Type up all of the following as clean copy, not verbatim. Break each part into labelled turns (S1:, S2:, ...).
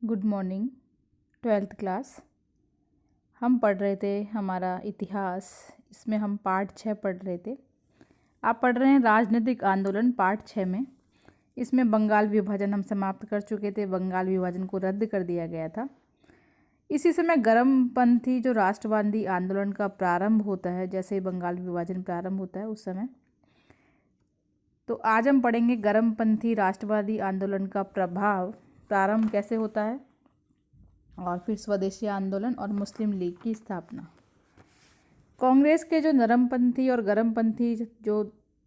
S1: Good morning. 12th class हम पढ़ रहे थे हमारा इतिहास। इसमें हम पार्ट 6 पढ़ रहे थे। आप पढ़ रहे हैं राजनीतिक आंदोलन पार्ट 6 में। इसमें बंगाल विभाजन हम समाप्त कर चुके थे। बंगाल विभाजन को रद्द कर दिया गया था। इसी समय गर्मपंथी जो राष्ट्रवादी आंदोलन का प्रारंभ होता है, जैसे ही बंगाल विभाजन प्रारंभ होता है उस समय। तो आज हम पढ़ेंगे गर्मपंथी राष्ट्रवादी आंदोलन का प्रभाव, प्रारंभ कैसे होता है, और फिर स्वदेशी आंदोलन और मुस्लिम लीग की स्थापना। कांग्रेस के जो नरमपंथी और गर्मपंथी जो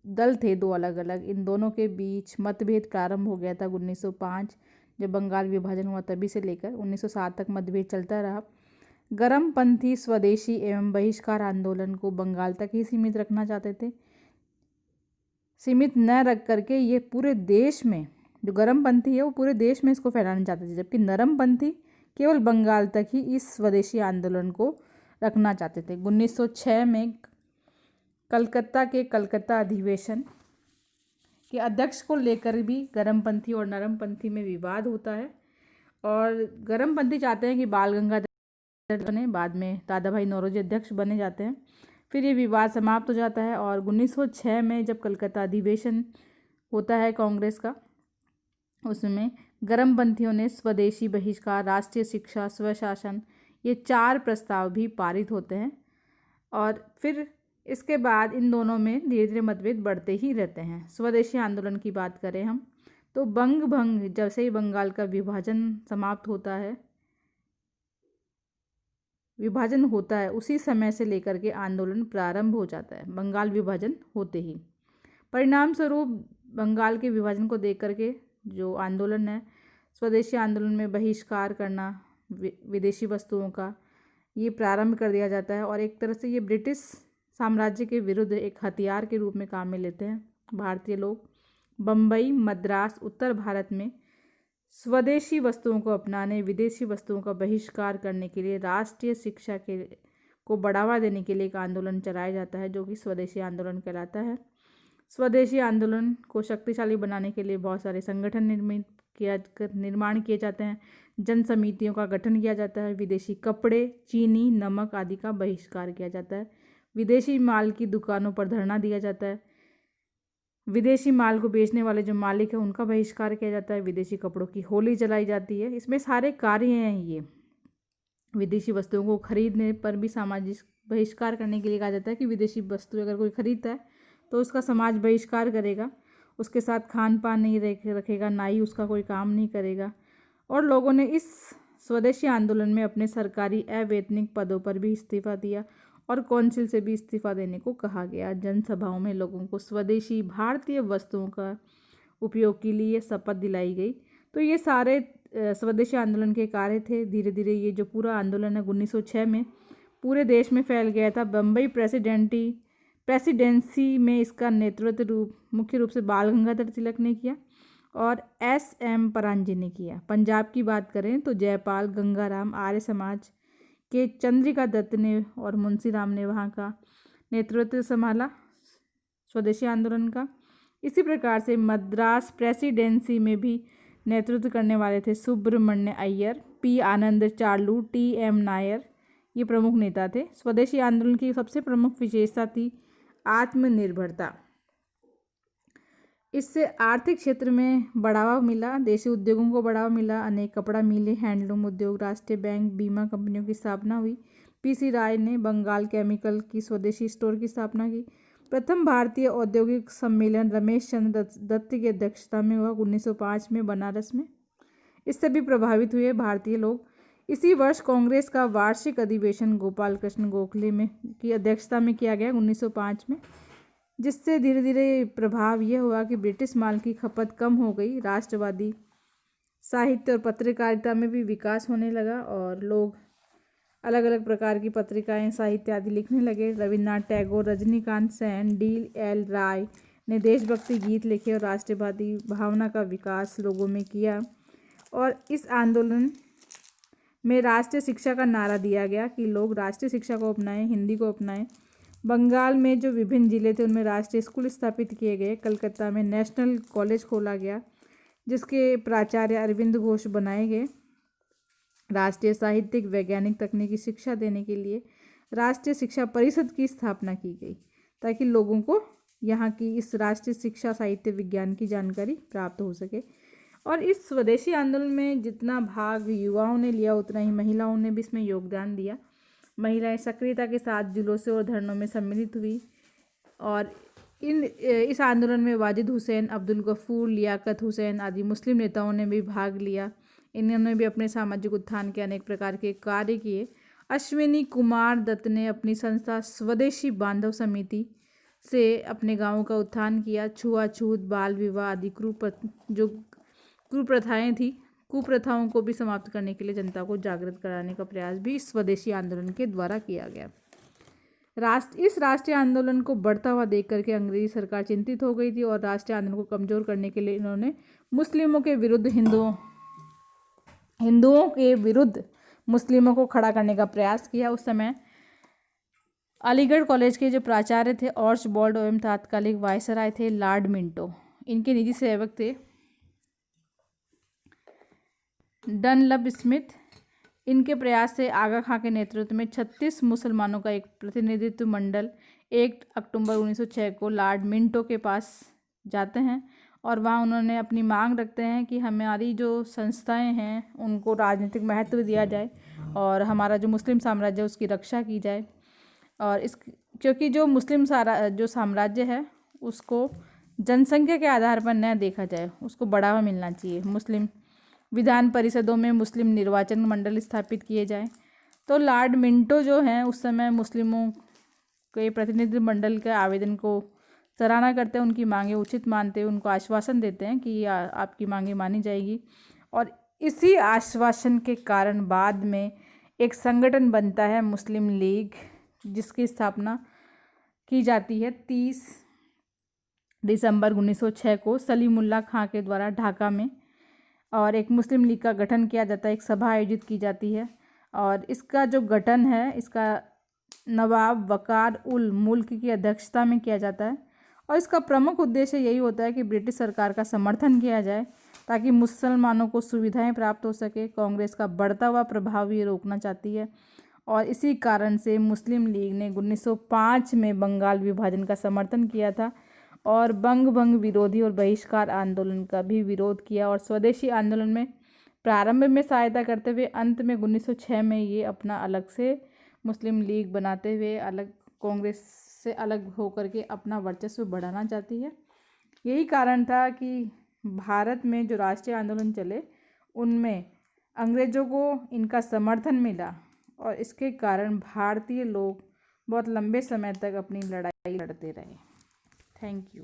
S1: दल थे, दो अलग अलग, इन दोनों के बीच मतभेद प्रारंभ हो गया था 1905 जब बंगाल विभाजन हुआ। तभी से लेकर 1907 तक मतभेद चलता रहा। गर्मपंथी स्वदेशी एवं बहिष्कार आंदोलन को बंगाल तक ही सीमित रखना चाहते थे। सीमित न रख करके ये पूरे देश में, जो गर्मपंथी है वो पूरे देश में इसको फैलाना चाहते थे, जबकि नरमपंथी केवल बंगाल तक ही इस स्वदेशी आंदोलन को रखना चाहते थे। 1906 में कलकत्ता के कलकत्ता अधिवेशन के अध्यक्ष को लेकर भी गर्मपंथी और नरमपंथी में विवाद होता है। और गर्मपंथी चाहते हैं कि बाल गंगाधर बने, बाद में दादा भाई नौरोजी अध्यक्ष बने जाते हैं। फिर ये विवाद समाप्त हो जाता है और 1906 में जब कलकत्ता अधिवेशन होता है कांग्रेस का, उसमें गर्मपंथियों ने स्वदेशी बहिष्कार, राष्ट्रीय शिक्षा, स्वशासन, ये 4 प्रस्ताव भी पारित होते हैं। और फिर इसके बाद इन दोनों में धीरे धीरे मतभेद बढ़ते ही रहते हैं। स्वदेशी आंदोलन की बात करें हम तो बंग भंग, जैसे ही बंगाल का विभाजन समाप्त होता है, विभाजन होता है, उसी समय से लेकर के आंदोलन प्रारंभ हो जाता है, बंगाल विभाजन होते ही। परिणाम स्वरूप बंगाल के विभाजन को देख करके जो आंदोलन है, स्वदेशी आंदोलन में बहिष्कार करना विदेशी वस्तुओं का, ये प्रारंभ कर दिया जाता है। और एक तरह से ये ब्रिटिश साम्राज्य के विरुद्ध एक हथियार के रूप में काम में लेते हैं भारतीय लोग। बम्बई, मद्रास, उत्तर भारत में स्वदेशी वस्तुओं को अपनाने, विदेशी वस्तुओं का बहिष्कार करने के लिए, राष्ट्रीय शिक्षा को बढ़ावा देने के लिए एक आंदोलन चलाया जाता है, जो कि स्वदेशी आंदोलन कहलाता है। स्वदेशी आंदोलन को शक्तिशाली बनाने के लिए बहुत सारे संगठन निर्माण किए जाते हैं। जन समितियों का गठन किया जाता है। विदेशी कपड़े, चीनी, नमक आदि का बहिष्कार किया जाता है। विदेशी माल की दुकानों पर धरना दिया जाता है। विदेशी माल को बेचने वाले जो मालिक हैं उनका बहिष्कार किया जाता है। विदेशी कपड़ों की होली जलाई जाती है। इसमें सारे कार्य हैं ये। विदेशी वस्तुओं को खरीदने पर भी सामाजिक बहिष्कार करने के लिए कहा जाता है कि विदेशी वस्तु अगर कोई खरीदता है तो उसका समाज बहिष्कार करेगा, उसके साथ खान पान नहीं रखेगा, ना ही उसका कोई काम नहीं करेगा। और लोगों ने इस स्वदेशी आंदोलन में अपने सरकारी अवैतनिक पदों पर भी इस्तीफा दिया और कौंसिल से भी इस्तीफा देने को कहा गया। जनसभाओं में लोगों को स्वदेशी भारतीय वस्तुओं का उपयोग के लिए शपथ दिलाई गई। तो ये सारे स्वदेशी आंदोलन के कार्य थे। धीरे धीरे ये जो पूरा आंदोलन है 1906 में पूरे देश में फैल गया था। बम्बई प्रेसिडेंसी में इसका नेतृत्व मुख्य रूप से बाल गंगाधर तिलक ने किया और S.M. परांजी ने किया। पंजाब की बात करें तो जयपाल, गंगाराम, आर्य समाज के चंद्रिका दत्त ने और मुंशी राम ने वहाँ का नेतृत्व संभाला स्वदेशी आंदोलन का। इसी प्रकार से मद्रास प्रेसिडेंसी में भी नेतृत्व करने वाले थे सुब्रमण्य अय्यर, P. आनंद चार्लू, T.M. नायर, ये प्रमुख नेता थे। स्वदेशी आंदोलन की सबसे प्रमुख विशेषता थी आत्मनिर्भरता। इससे आर्थिक क्षेत्र में बढ़ावा मिला, देशी उद्योगों को बढ़ावा मिला। अनेक कपड़ा मिलें, हैंडलूम उद्योग, राष्ट्रीय बैंक, बीमा कंपनियों की स्थापना हुई। P.C. राय ने बंगाल केमिकल की स्वदेशी स्टोर की स्थापना की। प्रथम भारतीय औद्योगिक सम्मेलन रमेश चंद्र दत्त की अध्यक्षता में हुआ 1905 में बनारस में। इससे भी प्रभावित हुए भारतीय लोग। इसी वर्ष कांग्रेस का वार्षिक अधिवेशन गोपाल कृष्ण गोखले में की अध्यक्षता में किया गया 1905 में, जिससे धीरे धीरे प्रभाव यह हुआ कि ब्रिटिश माल की खपत कम हो गई। राष्ट्रवादी साहित्य और पत्रकारिता में भी विकास होने लगा और लोग अलग अलग प्रकार की पत्रिकाएं, साहित्य आदि लिखने लगे। रविन्द्रनाथ टैगोर, रजनीकांत सेन, D.L. राय ने देशभक्ति गीत लिखे और राष्ट्रवादी भावना का विकास लोगों में किया। और इस आंदोलन में राष्ट्रीय शिक्षा का नारा दिया गया कि लोग राष्ट्रीय शिक्षा को अपनाएं, हिंदी को अपनाएं। बंगाल में जो विभिन्न जिले थे उनमें राष्ट्रीय स्कूल स्थापित किए गए। कलकत्ता में नेशनल कॉलेज खोला गया जिसके प्राचार्य अरविंद घोष बनाए गए। राष्ट्रीय साहित्यिक वैज्ञानिक तकनीकी शिक्षा देने के लिए राष्ट्रीय शिक्षा परिषद की स्थापना की गई, ताकि लोगों को यहाँ की इस राष्ट्रीय शिक्षा साहित्य विज्ञान की जानकारी प्राप्त हो सके। और इस स्वदेशी आंदोलन में जितना भाग युवाओं ने लिया, उतना ही महिलाओं ने भी इसमें योगदान दिया। महिलाएं सक्रियता के साथ जुलूसों और धरनों में सम्मिलित हुई और इस आंदोलन में वाजिद हुसैन, अब्दुल गफूर, लियाकत हुसैन आदि मुस्लिम नेताओं ने भी भाग लिया। इन्होंने भी अपने सामाजिक उत्थान के अनेक प्रकार के कार्य किए। अश्विनी कुमार दत्त ने अपनी संस्था स्वदेशी बांधव समिति से अपने गांवों का उत्थान किया। छुआछूत, बाल विवाह आदि जो कुप्रथाएं थी, कुप्रथाओं को भी समाप्त करने के लिए जनता को जागृत कराने का प्रयास भी स्वदेशी आंदोलन के द्वारा किया गया। इस राष्ट्रीय आंदोलन को बढ़ता हुआ देख करके अंग्रेजी सरकार चिंतित हो गई थी और राष्ट्रीय आंदोलन को कमजोर करने के लिए इन्होंने मुस्लिमों के विरुद्ध हिंदुओं के विरुद्ध मुस्लिमों को खड़ा करने का प्रयास किया। उस समय अलीगढ़ कॉलेज के जो प्राचार्य थे आर्चबाल्ड एवं तात्कालिक वायसराय थे लॉर्ड मिंटो, इनके निजी सेवक थे डनलप स्मिथ। इनके प्रयास से आगा खां के नेतृत्व में 36 मुसलमानों का एक प्रतिनिधित्व मंडल 1 अक्टूबर 1906 को लॉर्ड मिंटो के पास जाते हैं और वहाँ उन्होंने अपनी मांग रखते हैं कि हमारी जो संस्थाएं हैं उनको राजनीतिक महत्व दिया जाए और हमारा जो मुस्लिम साम्राज्य है उसकी रक्षा की जाए। और क्योंकि जो मुस्लिम जो साम्राज्य है उसको जनसंख्या के आधार पर न देखा जाए, उसको बढ़ावा मिलना चाहिए। मुस्लिम विधान परिषदों में मुस्लिम निर्वाचन मंडल स्थापित किए जाए। तो लॉर्ड मिंटो जो हैं उस समय मुस्लिमों के प्रतिनिधि मंडल के आवेदन को सराहना करते हैं, उनकी मांगें उचित मानते हैं, उनको आश्वासन देते हैं कि आपकी मांगें मानी जाएगी। और इसी आश्वासन के कारण बाद में एक संगठन बनता है मुस्लिम लीग, जिसकी स्थापना की जाती है 30 दिसंबर 1906 को सलीमुल्लाह खां के द्वारा ढाका में। और एक मुस्लिम लीग का गठन किया जाता है, एक सभा आयोजित की जाती है और इसका जो गठन है इसका नवाब वकार उल मुल्क की अध्यक्षता में किया जाता है। और इसका प्रमुख उद्देश्य यही होता है कि ब्रिटिश सरकार का समर्थन किया जाए ताकि मुसलमानों को सुविधाएं प्राप्त हो सके। कांग्रेस का बढ़ता हुआ प्रभाव ये रोकना चाहती है और इसी कारण से मुस्लिम लीग ने 1905 में बंगाल विभाजन का समर्थन किया था और बंग विरोधी और बहिष्कार आंदोलन का भी विरोध किया। और स्वदेशी आंदोलन में प्रारंभ में सहायता करते हुए अंत में 1906 में ये अपना अलग से मुस्लिम लीग बनाते हुए अलग कांग्रेस से अलग होकर के अपना वर्चस्व बढ़ाना चाहती है। यही कारण था कि भारत में जो राष्ट्रीय आंदोलन चले उनमें अंग्रेज़ों को इनका समर्थन मिला और इसके कारण भारतीय लोग बहुत लंबे समय तक अपनी लड़ाई लड़ते रहे। Thank you.